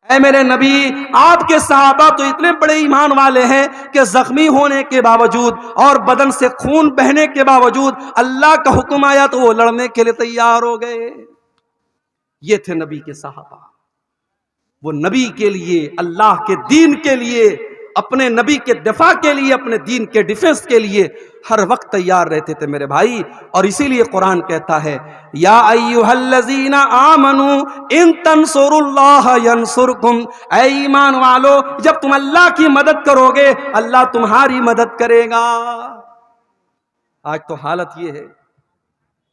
اے میرے نبی، آپ کے صحابہ تو اتنے بڑے ایمان والے ہیں کہ زخمی ہونے کے باوجود اور بدن سے خون بہنے کے باوجود اللہ کا حکم آیا تو وہ لڑنے کے لیے تیار ہو گئے۔ یہ تھے نبی کے صحابہ، وہ نبی کے لیے، اللہ کے دین کے لیے، اپنے نبی کے دفاع کے لیے، اپنے دین کے ڈیفنس کے لیے ہر وقت تیار رہتے تھے میرے بھائی۔ اور اسی لیے قرآن کہتا ہے یا ایھا الذین آمنوا ان تنصروا اللہ ینصرکم، اے ایمان والو جب تم اللہ کی مدد کرو گے اللہ تمہاری مدد کرے گا۔ آج تو حالت یہ ہے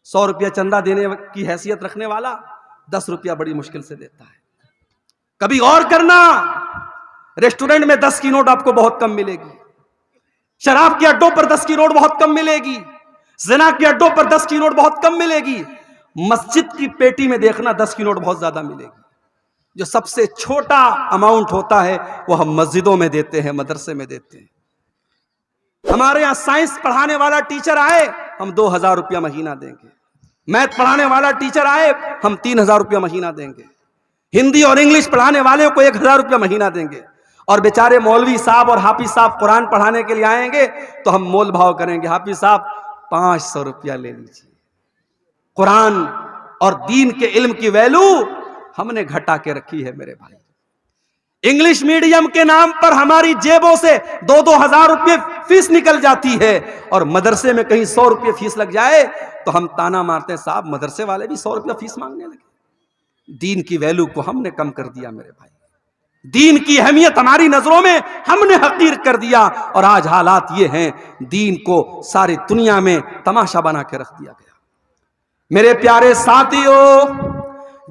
100 روپیہ چندہ دینے کی حیثیت رکھنے والا 10 روپیہ بڑی مشکل سے دیتا ہے۔ کبھی غور کرنا، ریسٹورنٹ میں 10 کی نوٹ آپ کو بہت کم ملے گی، شراب کے اڈوں پر 10 کی نوٹ بہت کم ملے گی، زنا کے اڈوں پر 10 کی نوٹ بہت کم ملے گی، مسجد کی پیٹی میں دیکھنا 10 کی نوٹ بہت زیادہ ملے گی۔ جو سب سے چھوٹا اماؤنٹ ہوتا ہے وہ ہم مسجدوں میں دیتے ہیں، مدرسے میں دیتے ہیں۔ ہمارے یہاں سائنس پڑھانے والا ٹیچر آئے ہم 2000 روپیہ مہینہ دیں گے، میتھ پڑھانے والا ٹیچر آئے ہم 3000 روپیہ مہینہ دیں گے، ہندی اور انگلش پڑھانے والے کو 1000 روپیہ مہینہ دیں گے، اور بیچارے مولوی صاحب اور حافظ صاحب قرآن پڑھانے کے لیے آئیں گے تو ہم مول بھاؤ کریں گے، حافظ صاحب 500 روپیہ لے لیجیے۔ قرآن اور دین کے علم کی ویلو ہم نے گھٹا کے رکھی ہے میرے بھائی۔ انگلش میڈیم کے نام پر ہماری جیبوں سے 2-2000 روپے فیس نکل جاتی ہے، اور مدرسے میں کہیں 100 روپے فیس لگ جائے تو ہم تانا مارتے ہیں صاحب مدرسے والے بھی 100 روپیہ فیس مانگنے لگے۔ دین کی ویلو کو ہم نے کم کر دیا میرے بھائی، دین کی اہمیت ہماری نظروں میں ہم نے حقیر کر دیا، اور آج حالات یہ ہیں دین کو ساری دنیا میں تماشا بنا کے رکھ دیا گیا۔ میرے پیارے ساتھیو،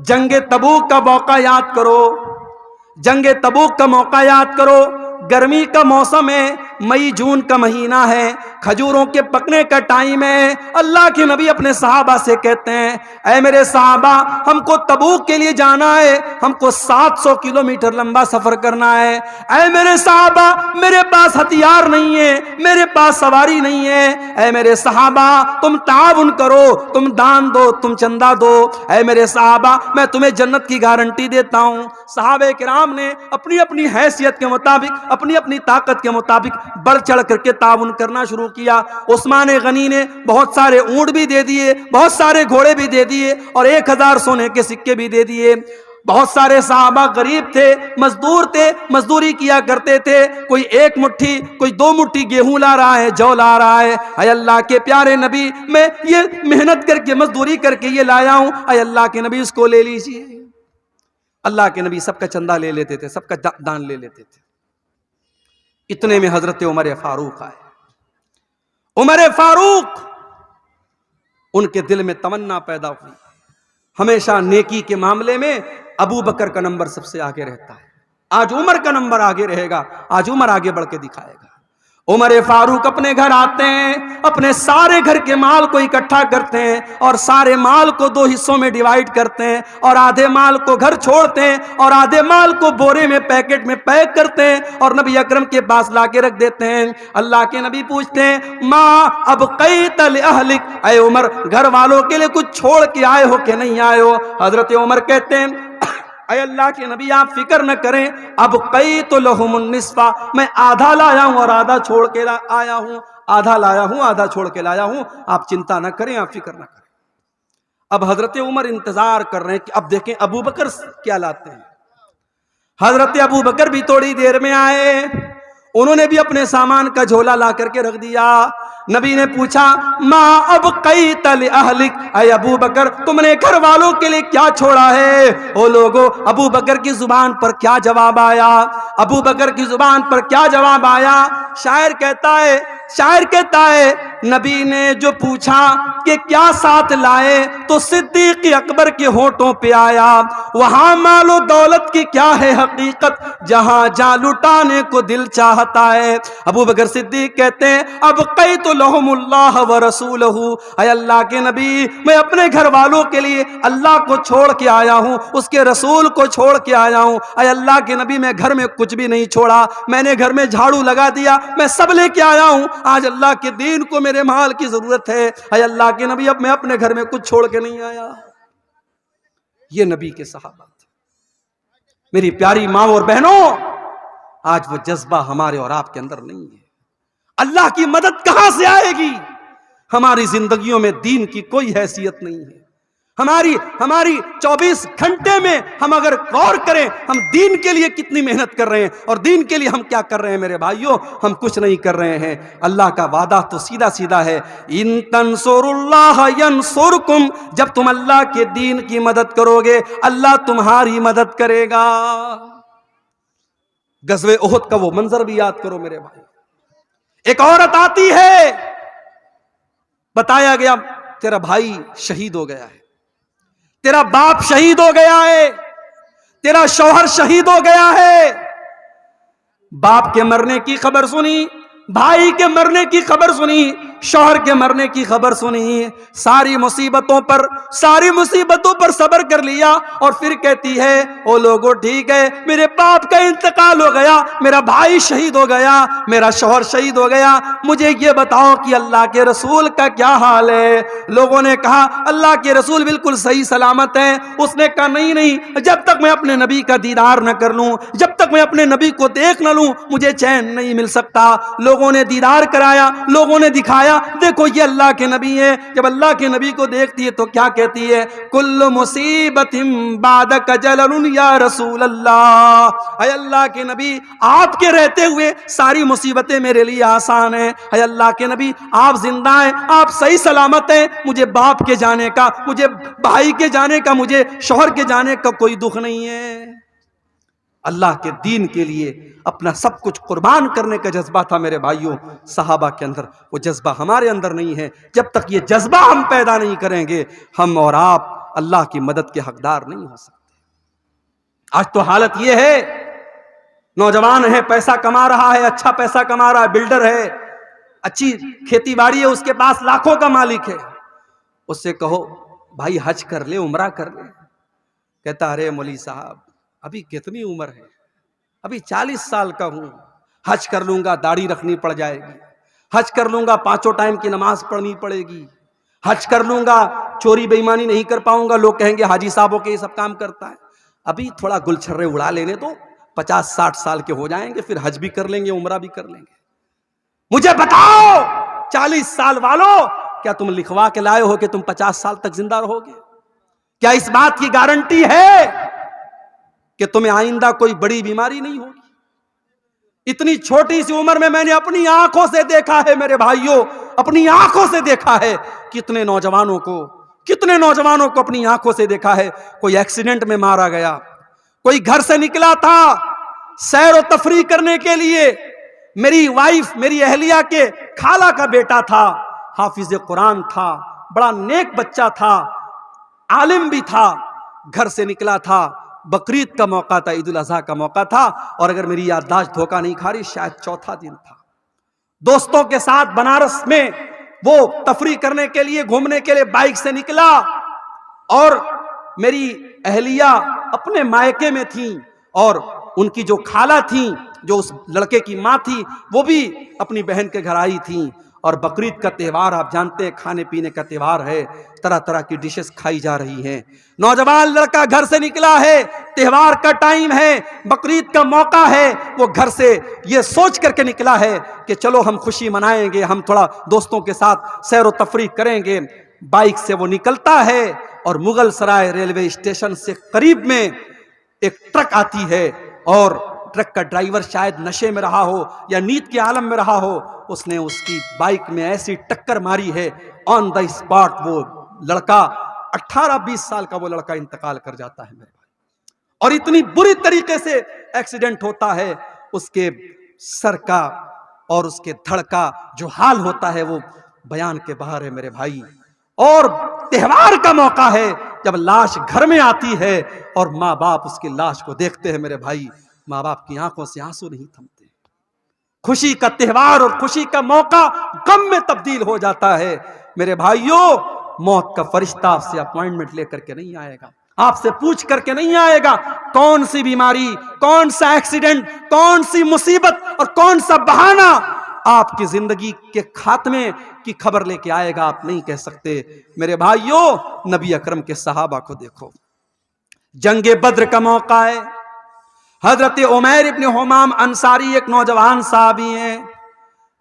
جنگ تبوک کا موقع یاد کرو، جنگ تبوک کا موقع یاد کرو۔ گرمی کا موسم ہے، مئی جون کا مہینہ ہے، کھجوروں کے پکنے کا ٹائم ہے۔ اللہ کے نبی اپنے صحابہ سے کہتے ہیں اے میرے صحابہ ہم کو تبوک کے لیے جانا ہے، ہم کو 700 کلومیٹر لمبا سفر کرنا ہے۔ اے میرے صحابہ میرے پاس ہتھیار نہیں ہے، میرے پاس سواری نہیں ہے، اے میرے صحابہ تم تعاون کرو، تم دان دو، تم چندہ دو، اے میرے صحابہ میں تمہیں جنت کی گارنٹی دیتا ہوں۔ صحابہ کرام نے اپنی اپنی حیثیت کے مطابق، اپنی اپنی طاقت کے مطابق بڑھ چڑھ کر کے تعاون کرنا شروع کیا۔ عثمان غنی نے بہت سارے اونٹ بھی دے دیے، بہت سارے گھوڑے بھی دے دیے، اور 1000 سونے کے سکے بھی دے دیے۔ بہت سارے صحابہ غریب تھے، مزدور تھے، مزدوری کیا کرتے تھے، کوئی 1 مٹھی کوئی 2 مٹھی گیہوں لا رہا ہے، جو لا رہا ہے۔ اے اللہ کے پیارے نبی میں یہ محنت کر کے مزدوری کر کے یہ لایا ہوں، اے اللہ کے نبی اس کو لے لیجیے۔ اللہ کے نبی سب کا چندہ لے لیتے تھے، سب کا دان لے لیتے تھے۔ اتنے میں حضرت عمر فاروق آئے۔ عمر فاروق، ان کے دل میں تمنا پیدا ہوئی، ہمیشہ نیکی کے معاملے میں ابو بکر کا نمبر سب سے آگے رہتا ہے، آج عمر کا نمبر آگے رہے گا، آج عمر آگے بڑھ کے دکھائے گا۔ عمر فاروق اپنے گھر آتے ہیں، اپنے سارے گھر کے مال کو اکٹھا کرتے ہیں، اور سارے مال کو 2 حصوں میں ڈیوائیڈ کرتے ہیں، اور آدھے مال کو گھر چھوڑتے ہیں، اور آدھے مال کو بورے میں پیکٹ میں پیک کرتے ہیں، اور نبی اکرم کے پاس لا کے رکھ دیتے ہیں۔ اللہ کے نبی پوچھتے ہیں ماں ابقیت لأہلک، اے عمر گھر والوں کے لیے کچھ چھوڑ کے آئے ہو کہ نہیں آئے ہو؟ حضرت عمر کہتے ہیں اے اللہ کے نبی آپ فکر نہ کریں، ابقیت لہم النصف، میں آدھا لایا ہوں اور آدھا چھوڑ کے آیا ہوں، آدھا لایا ہوں آدھا چھوڑ کے لایا ہوں، آپ چنتا نہ کریں، آپ فکر نہ کریں۔ اب حضرت عمر انتظار کر رہے ہیں کہ اب دیکھیں ابو بکر کیا لاتے ہیں۔ حضرت ابو بکر بھی تھوڑی دیر میں آئے، انہوں نے بھی اپنے سامان کا جھولا لا کر کے رکھ دیا۔ نبی نے پوچھا ما ابقیت لأہلک، اے ابو بکر تم نے گھر والوں کے لیے کیا چھوڑا ہے؟ او لوگو، ابو بکر کی زبان پر کیا جواب آیا؟ ابو بکر کی زبان پر کیا جواب آیا؟ شاعر کہتا ہے نبی نے جو پوچھا کہ کیا ساتھ لائے تو صدیق اکبر کے ہونٹوں پہ آیا، وہاں مال و دولت کی کیا ہے حقیقت، جہاں جا لٹانے کو دل چاہتا ہے۔ ابو بکر صدیق کہتے ہیں ابقیت لہم اللہ ورسولہ، اے اللہ کے نبی میں اپنے گھر والوں کے لیے اللہ کو چھوڑ کے آیا ہوں، اس کے رسول کو چھوڑ کے آیا ہوں۔ اے اللہ کے نبی میں گھر میں کچھ بھی نہیں چھوڑا، میں نے گھر میں جھاڑو لگا دیا، میں سب لے کے آیا ہوں، آج اللہ کے دین کو میرے مال کی ضرورت ہے۔ اے اللہ کے نبی اب میں اپنے گھر میں کچھ چھوڑ کے نہیں آیا۔ یہ نبی کے صحابہ تھے۔ میری پیاری ماں اور بہنوں، آج وہ جذبہ ہمارے اور آپ کے اندر نہیں ہے۔ اللہ کی مدد کہاں سے آئے گی؟ ہماری زندگیوں میں دین کی کوئی حیثیت نہیں ہے۔ ہماری 24 گھنٹے میں ہم اگر غور کریں ہم دین کے لیے کتنی محنت کر رہے ہیں اور دین کے لیے ہم کیا کر رہے ہیں میرے بھائیوں، ہم کچھ نہیں کر رہے ہیں۔ اللہ کا وعدہ تو سیدھا سیدھا ہے، ان تنصروا اللہ ینصرکم، جب تم اللہ کے دین کی مدد کرو گے اللہ تمہاری مدد کرے گا۔ غزوہ احد کا وہ منظر بھی یاد کرو میرے بھائی، ایک عورت آتی ہے، بتایا گیا تیرا بھائی شہید ہو گیا ہے، تیرا باپ شہید ہو گیا ہے، تیرا شوہر شہید ہو گیا ہے۔ باپ کے مرنے کی خبر سنی، بھائی کے مرنے کی خبر سنی، شوہر کے مرنے کی خبر سنی، ساری مصیبتوں پر صبر کر لیا، اور پھر کہتی ہے او لوگو ٹھیک ہے میرے باپ کا انتقال ہو گیا، میرا بھائی شہید ہو گیا، میرا شوہر شہید ہو گیا، مجھے یہ بتاؤ کہ اللہ کے رسول کا کیا حال ہے؟ لوگوں نے کہا اللہ کے رسول بالکل صحیح سلامت ہیں۔ اس نے کہا نہیں، جب تک میں اپنے نبی کا دیدار نہ کر لوں، جب تک میں اپنے نبی کو دیکھ نہ لوں مجھے چین نہیں مل سکتا۔ لوگوں نے دیدار کرایا، لوگوں نے دکھایا دیکھو یہ اللہ کے نبی ہیں۔ جب اللہ کے نبی کو دیکھتی ہے تو کیا کہتی ہے؟ کل مصیبت بعدک جلل یا رسول اللہ، اے اللہ کے نبی آپ کے رہتے ہوئے ساری مصیبتیں میرے لیے آسان ہیں۔ اے اللہ کے نبی آپ زندہ ہیں، آپ صحیح سلامت ہیں، مجھے باپ کے جانے کا، مجھے بھائی کے جانے کا، مجھے شوہر کے جانے کا کوئی دکھ نہیں ہے۔ اللہ کے دین کے لیے اپنا سب کچھ قربان کرنے کا جذبہ تھا میرے بھائیوں صحابہ کے اندر، وہ جذبہ ہمارے اندر نہیں ہے۔ جب تک یہ جذبہ ہم پیدا نہیں کریں گے ہم اور آپ اللہ کی مدد کے حقدار نہیں ہو سکتے۔ آج تو حالت یہ ہے، نوجوان ہے، پیسہ کما رہا ہے، اچھا پیسہ کما رہا ہے، بلڈر ہے، اچھی کھیتی باڑی ہے، اس کے پاس لاکھوں کا مالک ہے، اس سے کہو بھائی حج کر لے، عمرہ کر لے، کہتا ارے مولوی صاحب ابھی کتنی عمر ہے، ابھی 40 سال کا ہوں، حج کر لوں گا داڑھی رکھنی پڑ جائے گی، حج کر لوں گا 5 ٹائم کی نماز پڑھنی پڑے گی، حج کر لوں گا چوری بے ایمانی نہیں کر پاؤں گا، لوگ کہیں گے حاجی صاحبوں کے یہ سب کام کرتا ہے۔ ابھی تھوڑا گل چھرے اڑا لینے دو، 50-60 سال کے ہو جائیں گے، پھر حج بھی کر لیں گے، عمرہ بھی کر لیں گے۔ مجھے بتاؤ 40 سال والوں، کیا تم لکھوا کے لائے ہو کہ تم 50 سال تک زندہ رہو گے؟ کیا اس بات کی گارنٹی ہے کہ تمہیں آئندہ کوئی بڑی بیماری نہیں ہوگی؟ اتنی چھوٹی سی عمر میں نے اپنی آنکھوں سے دیکھا ہے میرے بھائیوں، اپنی آنکھوں سے دیکھا ہے کتنے نوجوانوں کو اپنی آنکھوں سے دیکھا ہے، کوئی ایکسیڈنٹ میں مارا گیا، کوئی گھر سے نکلا تھا سیر و تفریح کرنے کے لیے، میری وائف میری اہلیہ کے خالہ کا بیٹا تھا، حافظ قرآن تھا، بڑا نیک بچہ تھا، عالم بھی تھا، گھر سے نکلا تھا، بقرعید کا موقع تھا، عید الاضحیٰ کا موقع تھا، اور اگر میری یادداشت دھوکہ نہیں کھا رہی شاید 4تھا دن تھا، دوستوں کے ساتھ بنارس میں وہ تفریح کرنے کے لیے گھومنے کے لیے بائک سے نکلا، اور میری اہلیہ اپنے مائکے میں تھیں، اور ان کی جو خالہ تھیں جو اس لڑکے کی ماں تھی وہ بھی اپنی بہن کے گھر آئی تھیں، اور بقرعید کا تہوار آپ جانتے ہیں کھانے پینے کا تہوار ہے، طرح طرح کی ڈشز کھائی جا رہی ہیں۔ نوجوان لڑکا گھر سے نکلا ہے، تہوار کا ٹائم ہے، بقرعید کا موقع ہے، وہ گھر سے یہ سوچ کر کے نکلا ہے کہ چلو ہم خوشی منائیں گے، ہم تھوڑا دوستوں کے ساتھ سیر و تفریح کریں گے۔ بائک سے وہ نکلتا ہے اور مغل سرائے ریلوے اسٹیشن سے قریب میں ایک ٹرک آتی ہے، اور ٹرک کا ڈرائیور شاید نشے میں رہا ہو یا نیند کے عالم میں رہا ہو، اس نے اس کی بائک میں ایسی ٹکر ماری ہے، آن دا اسپاٹ وہ لڑکا 18-20 سال کا وہ لڑکا انتقال کر جاتا ہے میرے بھائی، اور اتنی بری طریقے سے ایکسیڈنٹ ہوتا ہے، اس کے سر کا اور اس کے دھڑ کا جو حال ہوتا ہے وہ بیان کے باہر ہے میرے بھائی۔ اور تہوار کا موقع ہے جب لاش گھر میں آتی ہے اور ماں باپ اس کی لاش کو دیکھتے ہیں میرے بھائی، ماں باپ کی آنکھوں سے آنسو نہیں تھمتے، خوشی کا تہوار اور خوشی کا موقع غم میں تبدیل ہو جاتا ہے میرے بھائیوں۔ موت کا فرشتہ آپ سے اپوائنٹمنٹ لے کر کے نہیں آئے گا، آپ سے پوچھ کر کے نہیں آئے گا کون سی بیماری، کون سا ایکسیڈنٹ، کون سی مصیبت اور کون سا بہانہ آپ کی زندگی کے خاتمے کی خبر لے کے آئے گا، آپ نہیں کہہ سکتے میرے بھائیوں۔ نبی اکرم کے صحابہ کو دیکھو، جنگ بدر کا موقع ہے، حضرت عمیر ابن حمام انصاری ایک نوجوان صحابی ہیں،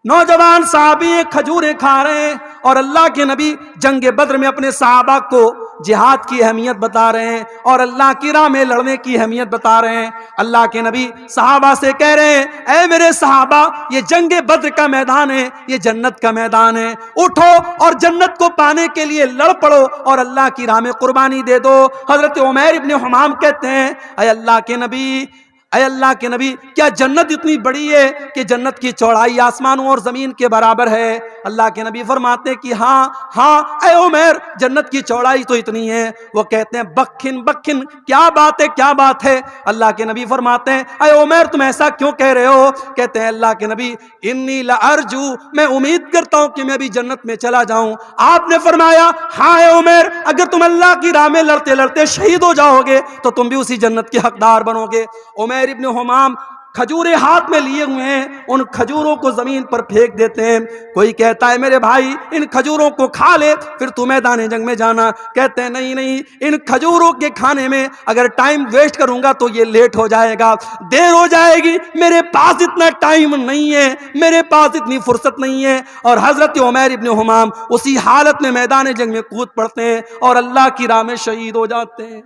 نوجوان صحابی کھجوریں کھا رہے ہیں اور اللہ کے نبی جنگ بدر میں اپنے صحابہ کو جہاد کی اہمیت بتا رہے ہیں اور اللہ کی راہ میں لڑنے کی اہمیت بتا رہے ہیں۔ اللہ کے نبی صحابہ سے کہہ رہے ہیں، اے میرے صحابہ، یہ جنگ بدر کا میدان ہے، یہ جنت کا میدان ہے، اٹھو اور جنت کو پانے کے لیے لڑ پڑو اور اللہ کی راہ میں قربانی دے دو۔ حضرت عمیر ابن حمام کہتے ہیں، اے اللہ کے نبی، اے اللہ کے نبی، کیا جنت اتنی بڑی ہے کہ جنت کی چوڑائی آسمانوں اور زمین کے برابر ہے؟ اللہ کے نبی فرماتے ہیں کہ ہاں ہاں اے عمیر، جنت کی چوڑائی تو اتنی ہے۔ وہ کہتے ہیں بکھن بکھن، کیا بات ہے، کیا بات ہے؟ اللہ کے نبی فرماتے ہیں، اے عمیر تم ایسا کیوں کہہ رہے ہو؟ کہتے ہیں اللہ کے نبی، انی لارجو، میں امید کرتا ہوں کہ میں بھی جنت میں چلا جاؤں۔ آپ نے فرمایا، ہاں اے عمیر، اگر تم اللہ کی راہ میں لڑتے لڑتے شہید ہو جاؤ گے تو تم بھی اسی جنت کے حقدار بنو گے۔ عمیر ابن حمام کھجوریں ہاتھ میں لیے ہوئے ہیں، ان کھجوروں کو زمین پر پھینک دیتے ہیں۔ کوئی کہتا ہے میرے بھائی ان کھجوروں کو کھا لے پھر تو میدان جنگ میں جانا۔ کہتے ہیں نہیں نہیں، ان کھجوروں کے کھانے میں اگر ٹائم ویسٹ کروں گا تو یہ لیٹ ہو جائے گا، دیر ہو جائے گی، میرے پاس اتنا ٹائم نہیں ہے، میرے پاس اتنی فرصت نہیں ہے۔ اور حضرت عمیر ابن حمام اسی حالت میں میدان جنگ میں کود پڑتے ہیں اور اللہ کی راہ میں شہید ہو جاتے ہیں۔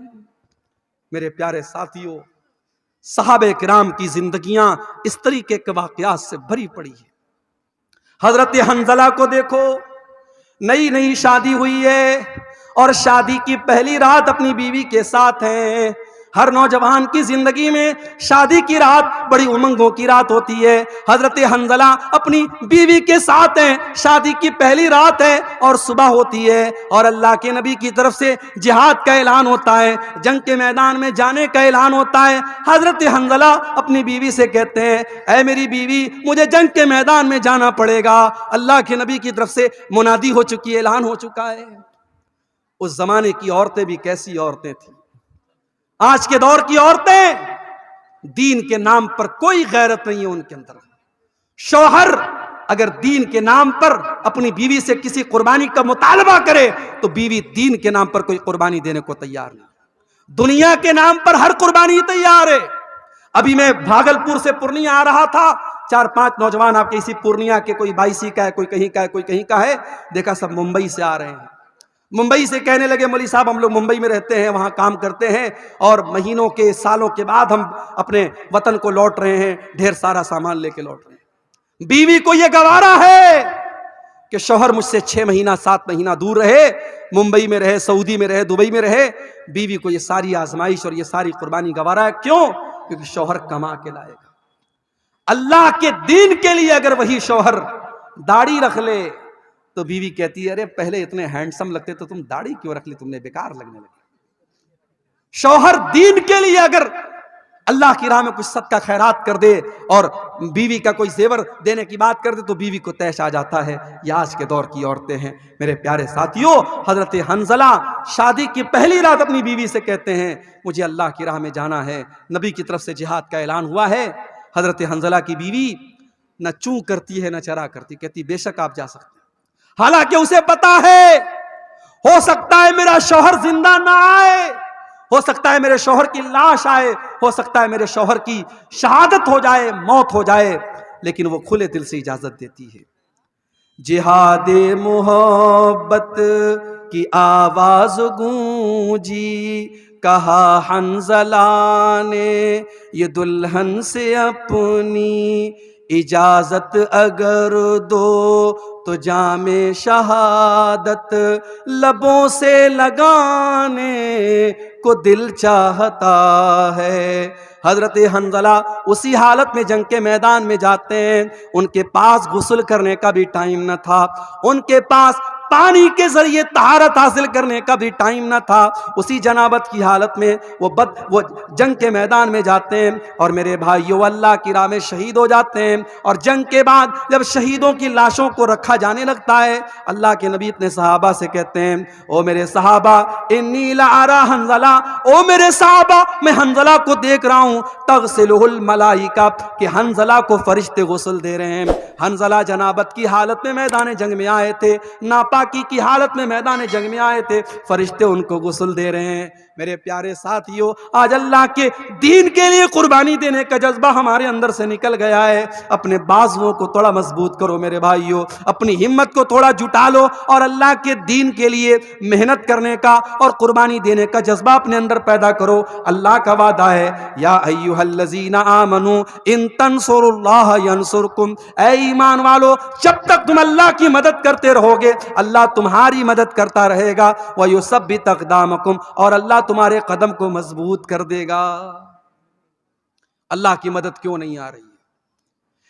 میرے پیارے ساتھیوں، صحابہ کرام کی زندگیاں اس طریقے کے واقعات سے بھری پڑی ہے۔ حضرت حنظلہ کو دیکھو، نئی نئی شادی ہوئی ہے اور شادی کی پہلی رات اپنی بیوی کے ساتھ ہیں۔ ہر نوجوان کی زندگی میں شادی کی رات بڑی امنگوں کی رات ہوتی ہے۔ حضرت حنظلہ اپنی بیوی کے ساتھ ہیں، شادی کی پہلی رات ہے اور صبح ہوتی ہے اور اللہ کے نبی کی طرف سے جہاد کا اعلان ہوتا ہے، جنگ کے میدان میں جانے کا اعلان ہوتا ہے۔ حضرت حنظلہ اپنی بیوی سے کہتے ہیں، اے میری بیوی، مجھے جنگ کے میدان میں جانا پڑے گا، اللہ کے نبی کی طرف سے منادی ہو چکی ہے، اعلان ہو چکا ہے۔ اس زمانے کی عورتیں بھی کیسی عورتیں تھیں! آج کے دور کی عورتیں، دین کے نام پر کوئی غیرت نہیں ہے ان کے اندر۔ شوہر اگر دین کے نام پر اپنی بیوی سے کسی قربانی کا مطالبہ کرے تو بیوی دین کے نام پر کوئی قربانی دینے کو تیار نہیں۔ دنیا کے نام پر ہر قربانی تیار ہے۔ ابھی میں بھاگلپور سے پورنیہ آ رہا تھا، 4-5 نوجوان آپ کے اسی پورنیہ کے، کوئی 22 کا ہے، کوئی کہیں کا ہے، کوئی کہیں کا ہے، دیکھا سب ممبئی سے آ رہے ہیں۔ ممبئی سے کہنے لگے، مولوی صاحب ہم لوگ ممبئی میں رہتے ہیں، وہاں کام کرتے ہیں اور مہینوں کے سالوں کے بعد ہم اپنے وطن کو لوٹ رہے ہیں، ڈھیر سارا سامان لے کے لوٹ رہے ہیں۔ بیوی کو یہ گوارا ہے کہ شوہر مجھ سے 6 مہینہ 7 مہینہ دور رہے، ممبئی میں رہے، سعودی میں رہے، دبئی میں رہے، بیوی کو یہ ساری آزمائش اور یہ ساری قربانی گوارا ہے۔ کیوں؟ کیونکہ شوہر کما کے لائے گا۔ اللہ کے دین کے لیے اگر وہی شوہر داڑھی رکھ لے تو بیوی کہتی ہے، ارے پہلے اتنے ہینڈسم لگتے تو تم داڑھی کیوں رکھ لی، تم نے بیکار لگنے لگے۔ شوہر دین کے لیے اگر اللہ کی راہ میں کچھ صدقہ خیرات کر دے اور بیوی کا کوئی زیور دینے کی بات کر دے تو بیوی کو تیش آ جاتا ہے۔ یہ آج کے دور کی عورتیں ہیں۔ میرے پیارے ساتھیوں، حضرت حنظلہ شادی کی پہلی رات اپنی بیوی سے کہتے ہیں، مجھے اللہ کی راہ میں جانا ہے، نبی کی طرف سے جہاد کا اعلان ہوا ہے۔ حضرت حنظلہ کی بیوی نہ چوں کرتی ہے نہ چرا کرتی، کہتی بے شک آپ جا سکتے ہیں۔ حالانکہ اسے پتا ہے ہو سکتا ہے میرا شوہر زندہ نہ آئے، ہو سکتا ہے میرے شوہر کی لاش آئے، ہو سکتا ہے میرے شوہر کی شہادت ہو جائے، موت ہو جائے، لیکن وہ کھلے دل سے اجازت دیتی ہے۔ جہاد محبت کی آواز گونجی، کہا حنظلہ نے یہ دلہن سے اپنی، اجازت اگر دو تو جام شہادت لبوں سے لگانے کو دل چاہتا ہے۔ حضرت حنظلہ اسی حالت میں جنگ کے میدان میں جاتے ہیں۔ ان کے پاس غسل کرنے کا بھی ٹائم نہ تھا، ان کے پاس پانی کے ذریعے طہارت حاصل کرنے کا بھی ٹائم نہ تھا۔ اسی جنابت کی حالت میں وہ جنگ کے میدان میں جاتے ہیں اور میرے بھائیو اللہ کی راہ میں شہید ہو جاتے ہیں۔ اور جنگ کے بعد جب شہیدوں کی لاشوں کو رکھا جانے لگتا ہے، اللہ کے نبی اپنے صحابہ سے کہتے ہیں، او میرے صحابہ انی لارا حنظلہ، او میرے صحابہ میں حنظلہ کو دیکھ رہا ہوں، تغسلہ الملائکہ، کہ حنظلہ کو فرشتے غسل دے رہے ہیں۔ حنظلہ جنابت کی حالت میں میدان جنگ میں آئے تھے، ناپاکی کی حالت میں میدان جنگ میں آئے تھے، فرشتے ان کو غسل دے رہے ہیں۔ میرے پیارے ساتھیوں، آج اللہ کے دین کے لیے قربانی دینے کا جذبہ ہمارے اندر سے نکل گیا ہے۔ اپنے بازوؤں کو تھوڑا مضبوط کرو میرے بھائیوں، اپنی ہمت کو تھوڑا جٹا لو اور اللہ کے دین کے لیے محنت کرنے کا اور قربانی دینے کا جذبہ اپنے اندر پیدا کرو۔ اللہ کا وعدہ ہے، یا ایھا الذین آمنوا ان تنصروا اللہ ینصرکم، اے ایمان والو جب تک تم اللہ کی مدد کرتے رہو گے اللہ تمہاری مدد کرتا رہے گا، وَيُثَبِّتْ أَقْدَامَكُمْ، اور اللہ تمہارے قدم کو مضبوط کر دے گا۔ اللہ کی مدد کیوں نہیں آ رہی؟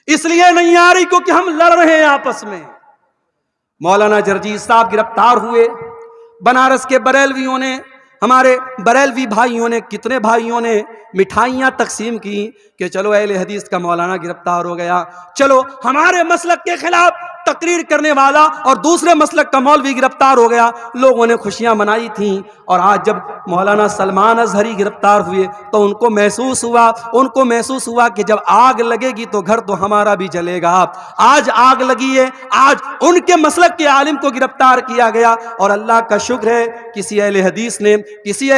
اس لیے نہیں آ رہی کیونکہ ہم لڑ رہے ہیں آپس میں۔ مولانا جرجیز صاحب گرفتار ہوئے، بنارس کے بریلویوں نے، ہمارے بریلوی بھائیوں نے، کتنے بھائیوں نے مٹھائیاں تقسیم کی کہ چلو اہل حدیث کا مولانا گرفتار ہو گیا، چلو ہمارے مسلک کے خلاف تقریر کرنے والا اور دوسرے مسلک کا مولوی گرفتار ہو گیا۔ لوگوں نے خوشیاں منائی تھیں، اور آج جب مولانا سلمان اظہری گرفتار ہوئے تو ان کو محسوس ہوا کہ جب آگ لگے گی تو گھر تو ہمارا بھی جلے گا۔ آج آگ لگی ہے، آج ان کے مسلک کے عالم کو گرفتار کیا گیا، اور اللہ کا شکر ہے کسی اہل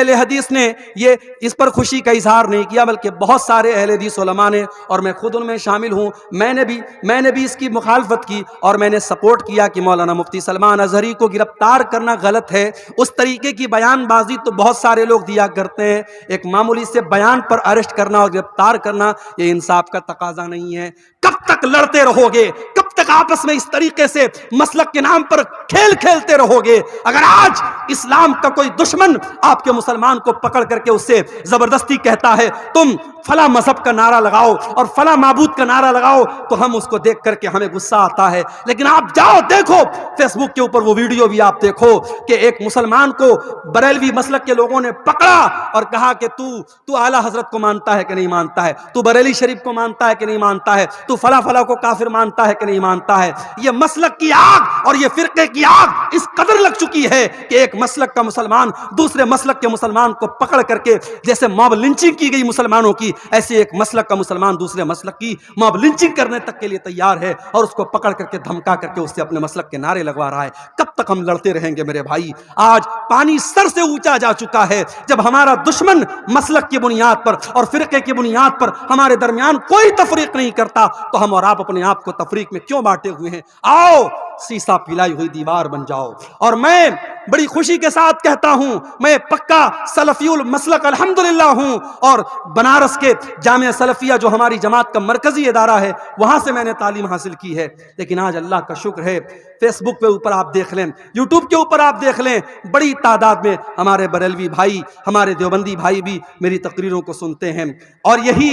حدیث نے یہ اس پر خوشی کا اظہار نہیں کیا، بلکہ بہت سارے اہل حدیث علماء نے، اور میں خود ان میں شامل ہوں، میں نے بھی اس کی مخالفت کی اور میں نے سپورٹ کیا کہ مولانا مفتی سلمان اظہری کو گرفتار کرنا غلط ہے۔ اس طریقے کی بیان بازی تو بہت سارے لوگ دیا کرتے ہیں، ایک معمولی سے بیان پر اریسٹ کرنا اور گرفتار کرنا یہ انصاف کا تقاضا نہیں ہے۔ کب تک لڑتے رہو گے؟ کب تک آپس میں اس طریقے سے مسلک کے نام پر کھیل کھیلتے رہو گے؟ اگر آج اسلام کا کوئی دشمن آپ کے مسلمان کو پکڑ کر کے اس سے زبردستی کہتا ہے تم فلاں مذہب کا نعرہ لگاؤ اور فلاں معبود کا نعرہ لگاؤ، تو ہم اس کو دیکھ کر کے ہمیں غصہ آتا ہے، لیکن آپ جاؤ دیکھو فیس بک کے اوپر وہ ویڈیو بھی آپ دیکھو کہ ایک مسلمان کو بریلوی مسلک کے لوگوں نے پکڑا اور کہا کہ تو اعلیٰ حضرت کو مانتا ہے کہ نہیں مانتا ہے، تو بریلی شریف کو مانتا ہے کہ نہیں مانتا ہے، تو فلاں فلاں کو کافر مانتا ہے کہ نہیں مانتا ہے۔ یہ مسلک کی آگ اور یہ فرقے کی آگ اس قدر لگ چکی ہے کہ ایک مسلک کا مسلمان دوسرے مسلک کے مسلمان کو پکڑ کر کے، جیسے موب لنچنگ کی گئی مسلمانوں کی، ایسے ایک مسلک کا مسلمان دوسرے مسلک کی موب لنچنگ کرنے تک کے لیے تیار ہے، اور اس کو پکڑ کر کے دھمکا کر کے اس سے اپنے مسلک کے نعرے لگوا رہا ہے۔ کب تک ہم لڑتے رہیں گے میرے بھائی؟ آج پانی سر سے اونچا جا چکا ہے، جب ہمارا دشمن مسلک کی بنیاد پر اور فرقے کی بنیاد پر ہمارے درمیان کوئی تفریق نہیں کرتا تو ہم اور آپ اپنے آپ کو تفریق میں کیوں بانٹے ہوئے ہیں؟ آؤ سیسا پلائی ہوئی دیوار بن جاؤ۔ اور میں بڑی خوشی کے ساتھ کہتا ہوں، میں پکا سلفی المسلک الحمدللہ ہوں، اور بنارس کے جامعہ سلفیہ جو ہماری جماعت کا مرکزی ادارہ ہے وہاں سے میں نے تعلیم حاصل کی ہے، لیکن آج اللہ کا شکر ہے فیس بک کے اوپر آپ دیکھ لیں، یوٹیوب کے اوپر آپ دیکھ لیں، بڑی تعداد میں ہمارے بریلوی بھائی، ہمارے دیوبندی بھائی بھی میری تقریروں کو سنتے ہیں۔ اور یہی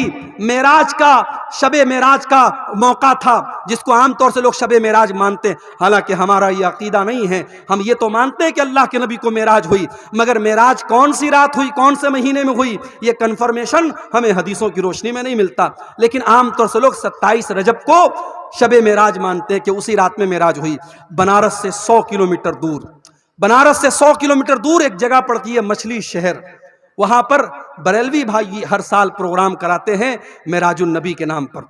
شب معراج کا موقع تھا، جس کو عام طور سے لوگ شب معراج مانتے ہیں، حالانکہ ہمارا یہ عقیدہ نہیں ہے۔ ہم یہ تو مانتے ہیں کہ اللہ کے نبی کو معراج ہوئی، مگر معراج کون سی رات ہوئی، کون سے مہینے میں ہوئی، یہ کنفرمیشن ہمیں حدیثوں کی روشنی میں نہیں ملتا، لیکن عام طور سے لوگ 27 رجب کو شب معراج مانتے ہیں کہ اسی رات میں معراج ہوئی۔ بنارس سے 100 کلومیٹر دور ایک جگہ پڑتی ہے مچھلی شہر، وہاں پر بریلوی بھائی ہر سال پروگرام کراتے ہیں معراج النبی کے نام پر۔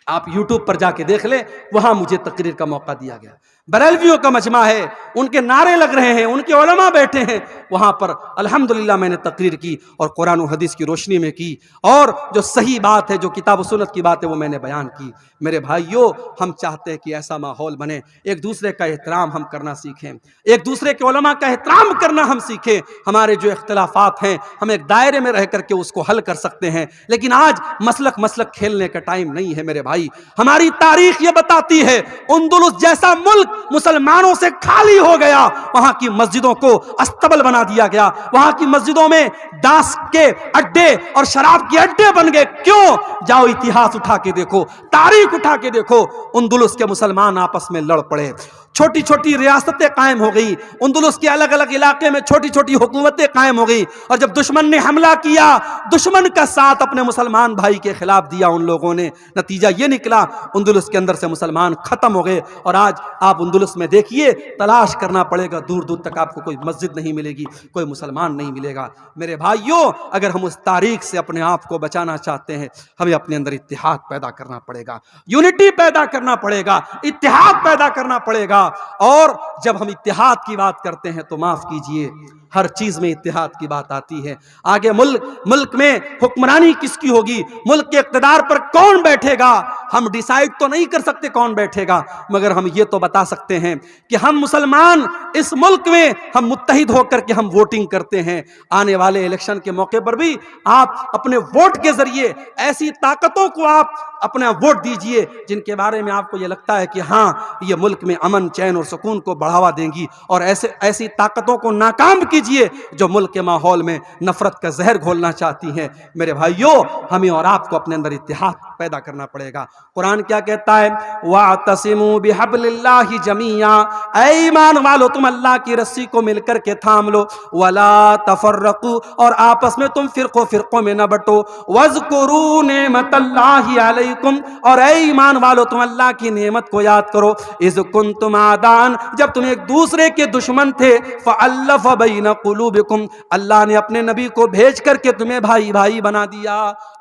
آپ یوٹیوب پر جا کے دیکھ لیں، وہاں مجھے تقریر کا موقع دیا گیا۔ بریلویوں کا مجمع ہے، ان کے نعرے لگ رہے ہیں، ان کے علماء بیٹھے ہیں، وہاں پر الحمدللہ میں نے تقریر کی اور قرآن و حدیث کی روشنی میں کی، اور جو صحیح بات ہے، جو کتاب و سنت کی بات ہے، وہ میں نے بیان کی۔ میرے بھائیوں، ہم چاہتے ہیں کہ ایسا ماحول بنے، ایک دوسرے کا احترام ہم کرنا سیکھیں، ایک دوسرے کے علماء کا احترام کرنا ہم سیکھیں۔ ہمارے جو اختلافات ہیں ہم ایک دائرے میں رہ کر کے اس کو حل کر سکتے ہیں، لیکن آج مسلک کھیلنے کا ٹائم نہیں ہے میرے بھائی۔ ہماری تاریخ یہ بتاتی ہے اندلس جیسا ملک مسلمانوں سے خالی ہو گیا، وہاں کی مسجدوں کو استبل بنا دیا گیا، وہاں کی مسجدوں میں ڈاس کے اڈے اور شراب کے اڈے بن گئے۔ کیوں؟ جاؤ اتہاس اٹھا کے دیکھو، تاریخ اٹھا کے دیکھو، اندلس کے مسلمان آپس میں لڑ پڑے، چھوٹی چھوٹی ریاستیں قائم ہو گئی، اندلس کے الگ الگ علاقے میں چھوٹی چھوٹی حکومتیں قائم ہو گئی، اور جب دشمن نے حملہ کیا، دشمن کا ساتھ اپنے مسلمان بھائی کے خلاف دیا ان لوگوں نے، نتیجہ یہ نکلا اندلس کے اندر سے مسلمان ختم ہو گئے۔ اور آج آپ اندلس میں دیکھیے، تلاش کرنا پڑے گا، دور دور تک آپ کو کوئی مسجد نہیں ملے گی، کوئی مسلمان نہیں ملے گا۔ میرے بھائیوں، اگر ہم اس تاریخ سے اپنے آپ کو بچانا چاہتے ہیں، ہمیں اپنے اندر اتحاد پیدا کرنا پڑے گا، یونٹی پیدا کرنا پڑے گا، اتحاد پیدا کرنا پڑے گا۔ اور جب ہم اتحاد کی بات کرتے ہیں تو معاف کیجئے ہر چیز میں اتحاد کی بات آتی ہے. آگے ملک میں حکمرانی کس کی ہوگی, ملک کے اقتدار پر کون بیٹھے گا, ہم ڈیسائیڈ تو نہیں کر سکتے کون بیٹھے گا, مگر ہم یہ تو بتا سکتے ہیں کہ ہم مسلمان اس ملک میں ہم متحد ہو کر کے ہم ووٹنگ کرتے ہیں. آنے والے الیکشن کے موقع پر بھی آپ اپنے ووٹ کے ذریعے ایسی طاقتوں کو آپ اپنا ووٹ دیجئے جن کے بارے میں آپ کو یہ لگتا ہے کہ ہاں یہ ملک میں امن چین اور سکون کو بڑھاوا دیں گی, اور ایسی طاقتوں کو ناکام کیجئے جو ملک کے ماحول میں نفرت کا زہر گھولنا چاہتی ہیں. میرے بھائیوں, ہمیں اور آپ کو اپنے اندر اتحاد پیدا کرنا پڑے گا. قرآن کیا کہتا ہے, وَاعْتَصِمُوا بِحَبْلِ اللَّهِ جَمِيعًا, اے ایمان والو تم اللہ کی رسی کو مل کر کے تھام لو, وَلَا تَفَرَّقُوا, اور آپس میں تم فرقوں میں نہ بٹو, وَاذْكُرُوا نِعْمَتَ اللَّهِ عَلَيْكُمْ, اور اے ایمان والو تم اللہ کی نعمت کو یاد کرو, اِذْ كُنْتُمْ أَعْدَاءً, جب تم ایک دوسرے کے دشمن تھے, فَأَلَّفَ بَيْنَ قُلُوبِكُمْ, اللہ نے اپنے نبی کو بھیج کر کے تمہیں بھائی بھائی بنا دیا.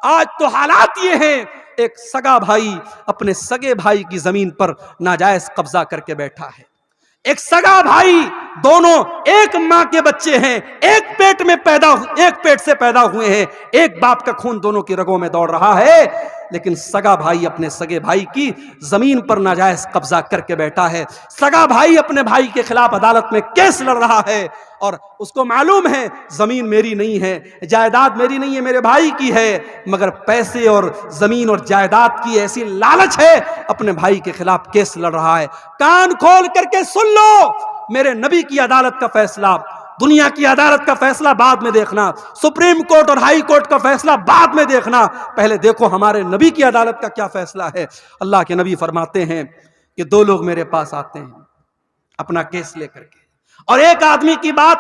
آج تو حالات یہ ہیں, ایک سگا بھائی اپنے سگے بھائی کی زمین پر ناجائز قبضہ کر کے بیٹھا ہے. ایک سگا بھائی, دونوں ایک ماں کے بچے ہیں, ایک پیٹ سے پیدا ہوئے ہیں, ایک باپ کا خون دونوں کی رگوں میں دوڑ رہا ہے, لیکن سگا بھائی اپنے سگے بھائی کی زمین پر ناجائز قبضہ کر کے بیٹھا ہے. سگا بھائی اپنے بھائی کے خلاف عدالت میں کیس لڑ رہا ہے, اور اس کو معلوم ہے زمین میری نہیں ہے, جائیداد میری نہیں ہے, میرے بھائی کی ہے, مگر پیسے اور زمین اور جائیداد کی ایسی لالچ ہے, اپنے بھائی کے خلاف کیس لڑ رہا ہے. کان کھول کر کے سن لو, میرے نبی کی عدالت کا فیصلہ, دنیا کی عدالت کا فیصلہ بعد میں دیکھنا, سپریم کورٹ اور ہائی کورٹ کا فیصلہ بعد میں دیکھنا, پہلے دیکھو ہمارے نبی کی عدالت کا کیا فیصلہ ہے. اللہ کے نبی فرماتے ہیں کہ دو لوگ میرے پاس آتے ہیں اپنا کیس لے کر کے, اور ایک آدمی کی بات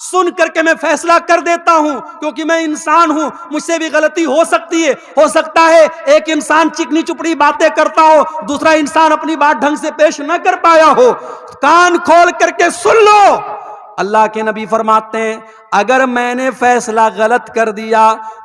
سن کر کے میں فیصلہ کر دیتا ہوں, کیونکہ میں انسان ہوں, مجھ سے بھی غلطی ہو سکتی ہے. ہو سکتا ہے ایک انسان چکنی چپڑی باتیں کرتا ہو, دوسرا انسان اپنی بات ڈھنگ سے پیش نہ کر پایا ہو. کان کھول کر کے سن لو. اللہ کے نبی فرماتے ہیں اگر میں نے فیصلہ غلط کر دیا,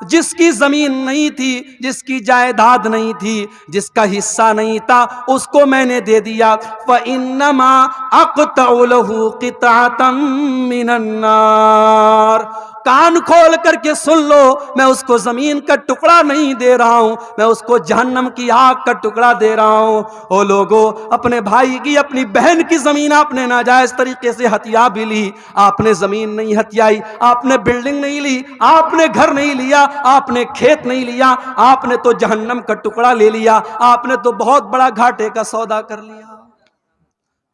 جس کی زمین نہیں تھی, جس کی جائیداد نہیں تھی, جس کا حصہ نہیں تھا, اس کو میں نے دے دیا, فَإِنَّمَا أَقْطَعُ لَهُ قِطْعَةً مِّنَ النَّارِ, کان کھول کر کے سن لو, میں اس کو زمین کا ٹکڑا نہیں دے رہا ہوں, میں اس کو جہنم کی آگ کا ٹکڑا دے رہا ہوں. او لوگو, اپنے بھائی کی, اپنی بہن کی زمین آپ نے ناجائز طریقے سے ہتھیا بھی لی. آپ نے زمین نہیں ہتھیائی, آپ نے بلڈنگ نہیں لی, آپ نے گھر نہیں لیا, آپ نے کھیت نہیں لیا, آپ نے تو جہنم کا ٹکڑا لے لیا, آپ نے تو بہت بڑا گھاٹے کا سودا کر لیا.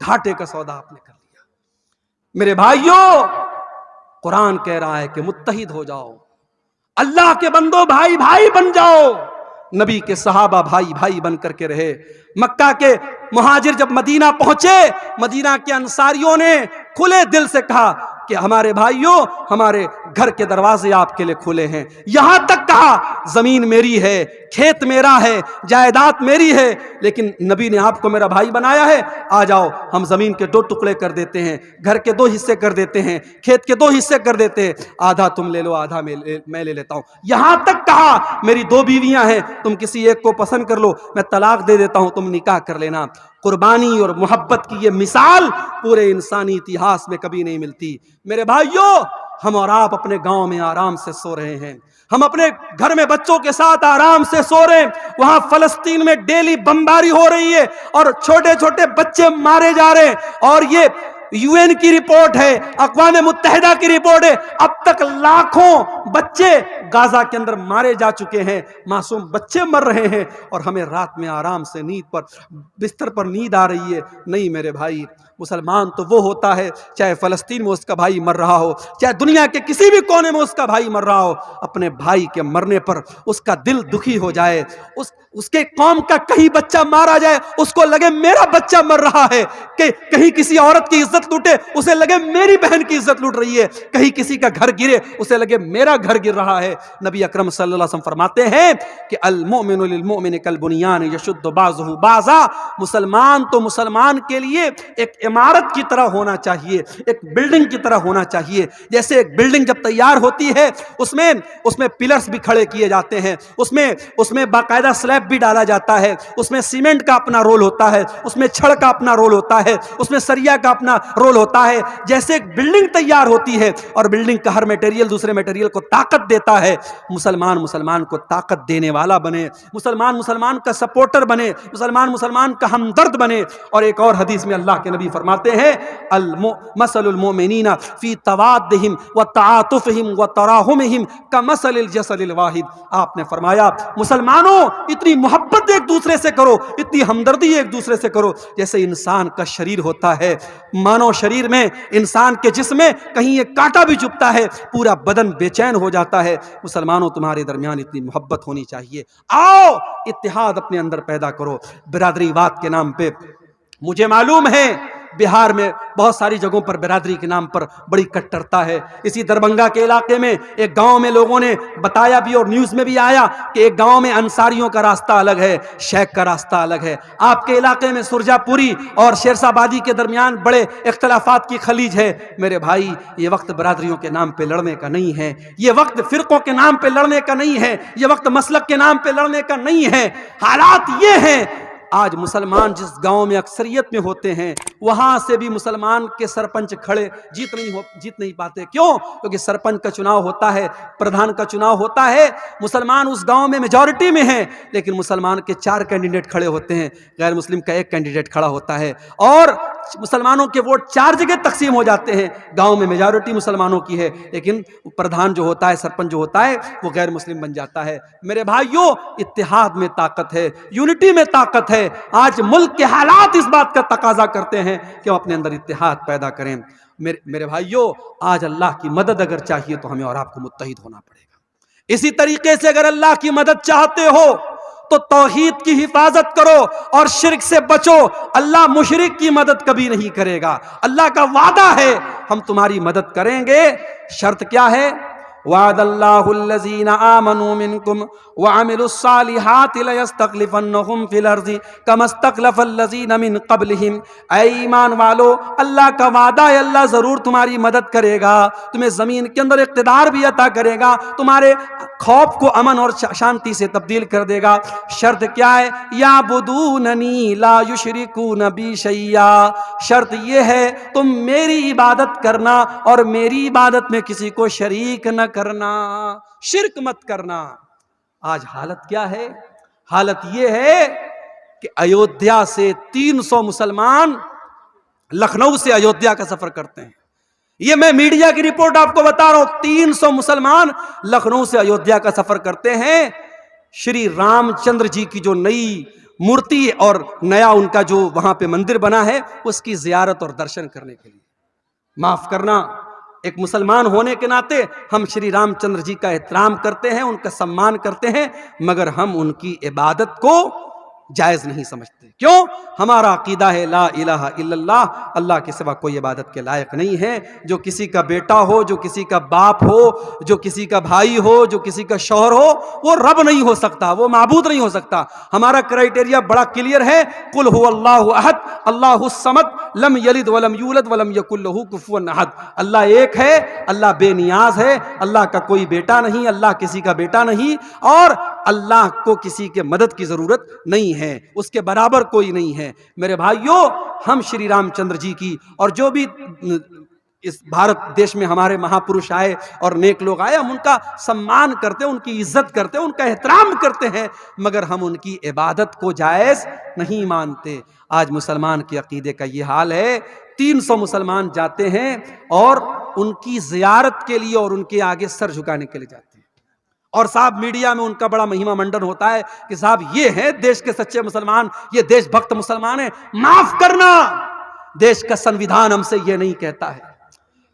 گھاٹے کا سودا آپ نے کر لیا. میرے بھائیوں, قرآن کہہ رہا ہے کہ متحد ہو جاؤ, اللہ کے بندو بھائی بھائی بن جاؤ. نبی کے صحابہ بھائی بھائی بن کر کے رہے. مکہ کے مہاجر جب مدینہ پہنچے, مدینہ کے انصاریوں نے کھلے دل سے کہا کہ ہمارے بھائیوں, ہمارے گھر کے دروازے آپ کے لیے کھلے ہیں. یہاں تک کہا زمین میری ہے, کھیت میرا ہے, جائیداد میری ہے, لیکن نبی نے آپ کو میرا بھائی بنایا ہے, آ جاؤ ہم زمین کے 2 ٹکڑے کر دیتے ہیں, گھر کے 2 حصے کر دیتے ہیں, کھیت کے 2 حصے کر دیتے ہیں, آدھا تم لے لو آدھا میں لے لیتا ہوں. یہاں تک کہا میری 2 بیویاں ہیں, تم کسی ایک کو پسند کر لو, میں طلاق دے دیتا ہوں, تم نکاح کر لینا. قربانی اور محبت کی یہ مثال پورے انسانی اتہاس میں کبھی نہیں ملتی. میرے بھائیوں, ہم اور آپ اپنے گاؤں میں آرام سے سو رہے ہیں, ہم اپنے گھر میں بچوں کے ساتھ آرام سے سو رہے ہیں. وہاں فلسطین میں ڈیلی بمباری ہو رہی ہے اور چھوٹے چھوٹے بچے مارے جا رہے ہیں, اور یہ UN کی رپورٹ ہے, اقوام متحدہ کی رپورٹ ہے, اب تک لاکھوں بچے غازہ کے اندر مارے جا چکے ہیں, معصوم بچے مر رہے ہیں, اور ہمیں رات میں آرام سے نیند پر بستر پر نیند آ رہی ہے. نہیں میرے بھائی, مسلمان تو وہ ہوتا ہے چاہے فلسطین میں اس کا بھائی مر رہا ہو, چاہے دنیا کے کسی بھی کونے میں اس کا بھائی مر رہا ہو, اپنے بھائی کے مرنے پر اس کا دل دکھی ہو جائے, اس کے قوم کا کہیں بچہ مارا جائے, اس کو لگے میرا بچہ مر رہا ہے, کہ کہیں کسی عورت کی عزت عزت لوٹے اسے لگے میری بہن کی عزت لوٹ رہی ہے، کہیں کسی کا گھر گرے اسے لگے میرا گھر گر رہا ہے۔ نبی اکرم صلی اللہ علیہ وسلم فرماتے ہیں کہ المؤمن للمؤمن کالبنیان یشد بعضہ بعضا، مسلمان تو مسلمان کے لیے ایک عمارت کی طرح ہونا چاہیے، ایک بلڈنگ کی طرح ہونا چاہیے۔ جیسے ایک بلڈنگ جب تیار ہوتی ہے اس میں پلرز بھی کھڑے کیے جاتے ہیں، اس میں باقاعدہ سلیب بھی ڈالا جاتا ہے، اس میں سیمنٹ کا اپنا رول ہوتا ہے، اس میں چھڑ کا اپنا رول ہوتا ہے، اس میں سریا کا اپنا رول ہوتا ہے۔ جیسے ایک بلڈنگ تیار ہوتی ہے اور بلڈنگ کا ہر میٹیریل دوسرے میٹیریل کو طاقت دیتا ہے، مسلمان کو طاقت دینے والا بنے، مسلمان کا سپورٹر بنے، مسلمان کا ہمدرد بنے۔ اور ایک اور حدیث میں اللہ کے نبی فرماتے ہیں مثل المؤمنین فی توادہم وتعاطفہم وتراحمہم کمثل الجسد الواحد۔ آپ نے فرمایا مسلمانوں اتنی محبت ایک دوسرے سے کرو، اتنی ہمدردی ایک دوسرے سے کرو جیسے انسان کا شریر ہوتا ہے۔ مانو شریر میں، انسان کے جسم میں کہیں ایک کانٹا بھی چبھتا ہے پورا بدن بے چین ہو جاتا ہے۔ مسلمانوں تمہارے درمیان اتنی محبت ہونی چاہیے، آؤ اتحاد اپنے اندر پیدا کرو۔ برادری واد کے نام پہ مجھے معلوم ہے بہار میں بہت ساری جگہوں پر برادری کے نام پر بڑی کٹرتا ہے۔ اسی دربھنگا کے علاقے میں ایک گاؤں میں لوگوں نے بتایا بھی اور نیوز میں بھی آیا کہ ایک گاؤں میں انصاریوں کا راستہ الگ ہے، شیخ کا راستہ الگ ہے۔ آپ کے علاقے میں سرجا پوری اور شیرسا آبادی کے درمیان بڑے اختلافات کی خلیج ہے۔ میرے بھائی یہ وقت برادریوں کے نام پہ لڑنے کا نہیں ہے، یہ وقت فرقوں کے نام پہ لڑنے کا نہیں ہے، یہ وقت مسلک کے نام پہ لڑنے کا نہیں ہے۔ حالات یہ ہیں آج مسلمان جس گاؤں میں اکثریت میں ہوتے ہیں وہاں سے بھی مسلمان کے سرپنچ کھڑے جیت نہیں پاتے۔ کیوں؟ کیونکہ سرپنچ کا چناؤ ہوتا ہے، پردھان کا چناؤ ہوتا ہے، مسلمان اس گاؤں میں میجورٹی میں ہیں لیکن مسلمان کے 4 کینڈیڈیٹ کھڑے ہوتے ہیں، غیر مسلم کا 1 کینڈیڈیٹ کھڑا ہوتا ہے اور مسلمانوں کے ووٹ 4 جگہ تقسیم ہو جاتے ہیں۔ گاؤں میں میجورٹی مسلمانوں کی ہے لیکن پردھان جو ہوتا ہے، سرپنچ جو ہوتا ہے وہ غیر مسلم بن جاتا ہے۔ میرے بھائیوں اتحاد میں طاقت ہے، یونٹی میں طاقت ہے۔ آج ملک کے حالات اس بات کا تقاضا کرتے ہیں کہ ہم اپنے اندر اتحاد پیدا کریں۔ میرے بھائیوں آج اللہ کی مدد اگر چاہیے تو ہمیں اور آپ کو متحد ہونا پڑے گا۔ اسی طریقے سے اگر اللہ کی مدد چاہتے ہو تو توحید کی حفاظت کرو اور شرک سے بچو۔ اللہ مشرک کی مدد کبھی نہیں کرے گا، اللہ کا وعدہ ہے ہم تمہاری مدد کریں گے۔ شرط کیا ہے؟ وعد اللہ الذین آمنوا منکم وعملوا الصالحات لیستخلفنہم فی الارض کما استخلف الذین من قبلہم۔ اے ایمان والو اللہ کا وعدہ ہے اللہ ضرور تمہاری مدد کرے گا، تمہیں زمین کے اندر اقتدار بھی عطا کرے گا، تمہارے خوف کو امن اور شانتی سے تبدیل کر دے گا۔ شرط کیا ہے؟ یعبدوننی لا یشرکون بی شیئا۔ شرط یہ ہے تم میری عبادت کرنا اور میری عبادت میں کسی کو شریک نہ کرنا، شرک مت کرنا۔ آج حالت کیا ہے؟ حالت یہ ہے کہ ایودھیا سے 300 مسلمان لکھنؤ سے ایودھیا کا سفر کرتے ہیں۔ یہ میں میڈیا کی رپورٹ آپ کو بتا رہا ہوں، 300 مسلمان لکھنؤ سے ایودھیا کا سفر کرتے ہیں شری رام چندر جی کی جو نئی مورتی اور نیا ان کا جو وہاں پہ مندر بنا ہے اس کی زیارت اور درشن کرنے کے لیے۔ معاف کرنا، ایک مسلمان ہونے کے ناطے ہم شری رام چندر جی کا احترام کرتے ہیں، ان کا سمان کرتے ہیں، مگر ہم ان کی عبادت کو جائز نہیں سمجھتے۔ کیوں؟ ہمارا عقیدہ ہے لا الہ الا اللہ، اللہ کے سوا کوئی عبادت کے لائق نہیں ہے۔ جو کسی کا بیٹا ہو، جو کسی کا باپ ہو، جو کسی کا بھائی ہو، جو کسی کا شوہر ہو، وہ رب نہیں ہو سکتا، وہ معبود نہیں ہو سکتا۔ ہمارا کرائٹیریا بڑا کلیئر ہے، قل هو اللہ احد اللہ الصمد لم یلد ولم یولد ولم یکن لہ کفوا احد۔ اللہ ایک ہے، اللہ بے نیاز ہے، اللہ کا کوئی بیٹا نہیں، اللہ کسی کا بیٹا نہیں، اور اللہ کو کسی کے مدد کی ضرورت نہیں ہے، اس کے برابر کوئی نہیں ہے۔ میرے بھائیوں ہم شری رام چندر جی کی اور جو بھی اس بھارت دیش میں ہمارے مہاپروش آئے اور نیک لوگ آئے، ہم ان کا سمان کرتے ہیں، ان کی عزت کرتے ہیں، ان کا احترام کرتے ہیں، مگر ہم ان کی عبادت کو جائز نہیں مانتے۔ آج مسلمان کے عقیدے کا یہ حال ہے، 300 مسلمان جاتے ہیں اور ان کی زیارت کے لیے اور ان کے آگے سر جھکانے کے لیے جاتے ہیں، اور صاحب میڈیا میں ان کا بڑا مہیما منڈن ہوتا ہے کہ صاحب یہ ہیں دیش کے سچے مسلمان، یہ دیش بھکت مسلمان ہیں۔ معاف کرنا، دیش کا سنویدھان ہم سے یہ نہیں کہتا ہے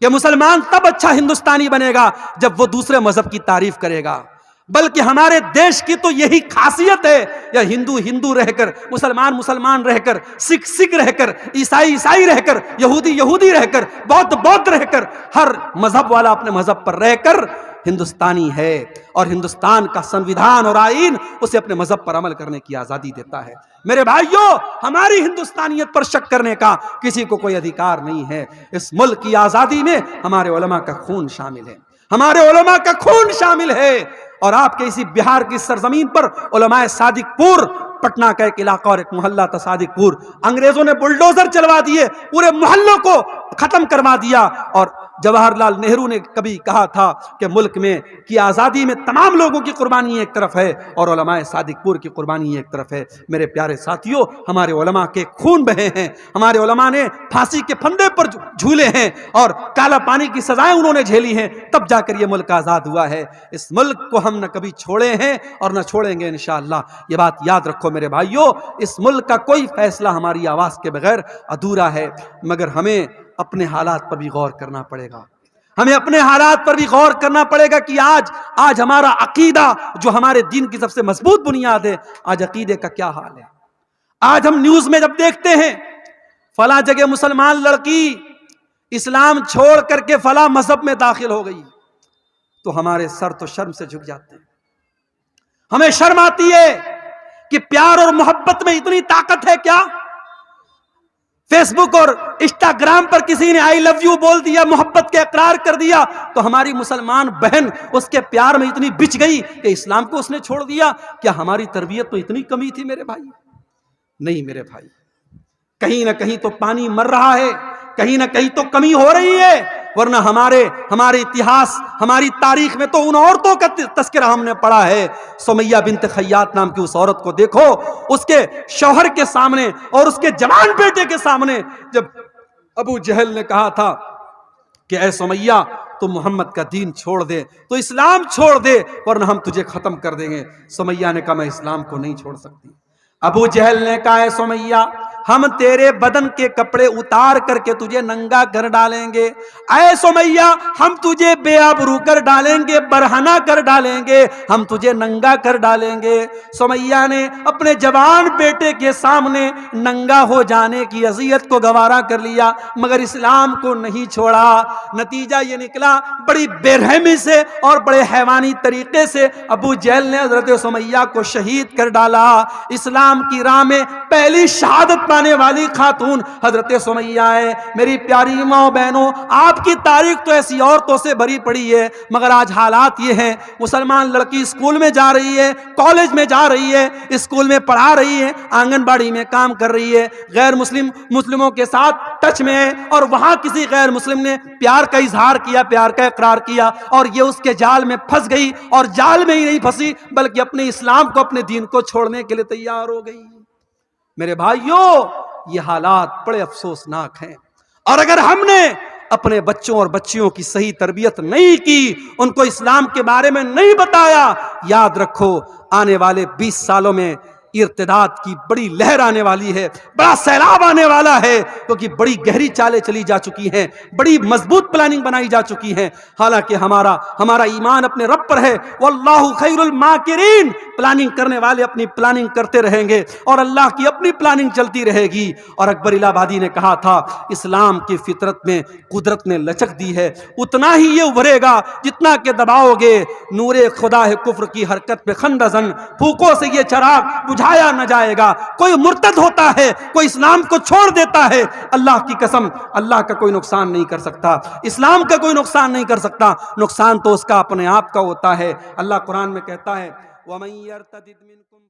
کہ مسلمان تب اچھا ہندوستانی بنے گا جب وہ دوسرے مذہب کی تعریف کرے گا۔ بلکہ ہمارے دیش کی تو یہی خاصیت ہے، یا ہندو ہندو رہ کر، مسلمان مسلمان رہ کر، سکھ سکھ رہ کر، عیسائی عیسائی رہ کر، یہودی یہودی رہ کر، بودھ بودھ رہ کر، ہر مذہب والا اپنے مذہب پر رہ کر ہندوستانی ہے، اور ہندوستان کا سنویدھان اور آئین اسے اپنے مذہب پر عمل کرنے کی آزادی دیتا ہے۔ میرے بھائیوں، ہماری ہندوستانیت پر شک کرنے کا کسی کو کوئی ادھیکار نہیں ہے۔ اس ملک کی آزادی میں ہمارے علماء کا خون شامل ہے، ہمارے علماء کا خون شامل ہے، اور آپ کے اسی بہار کی سرزمین پر علماء صادق پور، پٹنہ کا ایک علاقہ اور ایک محلہ تھا صادق پور، انگریزوں نے بلڈوزر چلوا دیے، پورے محلوں کو ختم کروا دیا، اور جواہر لال نہرو نے کبھی کہا تھا کہ ملک میں کی آزادی میں تمام لوگوں کی قربانی ایک طرف ہے اور علماء صادق پور کی قربانی ایک طرف ہے۔ میرے پیارے ساتھیوں، ہمارے علماء کے خون بہے ہیں، ہمارے علماء نے پھانسی کے پھندے پر جھولے ہیں اور کالا پانی کی سزائیں انہوں نے جھیلی ہیں، تب جا کر یہ ملک آزاد ہوا ہے۔ اس ملک کو ہم نہ کبھی چھوڑے ہیں اور نہ چھوڑیں گے انشاءاللہ۔ یہ بات یاد رکھو میرے بھائیوں، اس ملک کا کوئی فیصلہ ہماری آواز کے بغیر ادھورا ہے، مگر ہمیں اپنے حالات پر بھی غور کرنا پڑے گا، ہمیں اپنے حالات پر بھی غور کرنا پڑے گا کہ آج ہمارا عقیدہ جو ہمارے دین کی سب سے مضبوط بنیاد ہے، آج عقیدے کا کیا حال ہے۔ آج ہم نیوز میں جب دیکھتے ہیں فلاں جگہ مسلمان لڑکی اسلام چھوڑ کر کے فلاں مذہب میں داخل ہو گئی، تو ہمارے سر تو شرم سے جھک جاتے ہیں، ہمیں شرم آتی ہے کہ پیار اور محبت میں اتنی طاقت ہے کیا؟ فیس بک اور انسٹاگرام پر کسی نے آئی لو یو بول دیا، محبت کے اقرار کر دیا، تو ہماری مسلمان بہن اس کے پیار میں اتنی بچ گئی کہ اسلام کو اس نے چھوڑ دیا۔ کیا ہماری تربیت تو اتنی کمی تھی میرے بھائی؟ نہیں میرے بھائی، کہیں نہ کہیں تو پانی مر رہا ہے، کہیں نہ کہیں تو کمی ہو رہی ہے، ورنہ ہمارے اتہاس، ہماری تاریخ میں تو ان عورتوں کا تذکرہ ہم نے پڑھا ہے۔ سمیہ بنت خیاط نام کی اس عورت کو دیکھو، اس کے شوہر کے سامنے اور اس کے جوان بیٹے کے سامنے جب ابو جہل نے کہا تھا کہ اے سمیہ تو محمد کا دین چھوڑ دے، تو اسلام چھوڑ دے ورنہ ہم تجھے ختم کر دیں گے، سمیہ نے کہا میں اسلام کو نہیں چھوڑ سکتی۔ ابو جہل نے کہا اے سمیہ ہم تیرے بدن کے کپڑے اتار کر کے تجھے ننگا کر ڈالیں گے، اے سمیہ ہم تجھے بے آبرو کر ڈالیں گے، برہنہ کر ڈالیں گے، ہم تجھے ننگا کر ڈالیں گے۔ سمیہ نے اپنے جوان بیٹے کے سامنے ننگا ہو جانے کی اذیت کو گوارا کر لیا، مگر اسلام کو نہیں چھوڑا۔ نتیجہ یہ نکلا، بڑی بے رحمی سے اور بڑے حیوانی طریقے سے ابو جہل نے حضرت سمیہ کو شہید کر ڈالا۔ اسلام کی راہ میں پہلی شہادت پانے والی خاتون حضرت سمیہ ہے۔ میری پیاری ماں بہنوں، آپ کی تاریخ تو ایسی عورتوں سے بھری پڑی ہے، مگر آج حالات یہ ہیں، مسلمان لڑکی اسکول میں جا رہی ہے، کالج میں جا رہی ہے، اسکول میں پڑھا رہی ہے، آنگن باڑی میں کام کر رہی ہے، غیر مسلموں کے ساتھ ٹچ میں ہے، اور وہاں کسی غیر مسلم نے پیار کا اظہار کیا، پیار کا اقرار کیا، اور یہ اس کے جال میں پھنس گئی، اور جال میں ہی نہیں پھنسی بلکہ اپنے اسلام کو، اپنے دین کو چھوڑنے کے لیے تیار ہو گئی۔ میرے بھائیوں، یہ حالات بڑے افسوسناک ہیں، اور اگر ہم نے اپنے بچوں اور بچیوں کی صحیح تربیت نہیں کی، ان کو اسلام کے بارے میں نہیں بتایا، یاد رکھو آنے والے 20 سالوں میں ارتداد کی بڑی لہر آنے والی ہے، بڑا سیلاب آنے والا ہے، کیونکہ بڑی گہری چالیں چلی جا چکی ہیں، بڑی مضبوط پلاننگ بنائی جا چکی ہیں۔ حالانکہ ہمارا ایمان اپنے رب پر ہے، واللہ خیر الماکرین، پلاننگ کرنے والے اپنی پلاننگ کرتے رہیں گے اور اللہ کی اپنی پلاننگ چلتی رہے گی۔ اور اکبر الہ آبادی نے کہا تھا اسلام کی فطرت میں قدرت نے لچک دی ہے، اتنا ہی یہ ابھرے گا جتنا کہ دباؤ گے، نور خدا ہے کفر کی حرکت پہ خندزن، پھوکوں سے یہ چراغ بجھایا نہ جائے گا۔ کوئی مرتد ہوتا ہے، کوئی اسلام کو چھوڑ دیتا ہے، اللہ کی قسم اللہ کا کوئی نقصان نہیں کر سکتا، اسلام کا کوئی نقصان نہیں کر سکتا، نقصان تو اس کا اپنے آپ کا ہوتا ہے۔ اللہ قرآن میں کہتا ہے وَمَن يَرْتَدِدْ مِنْكُمْ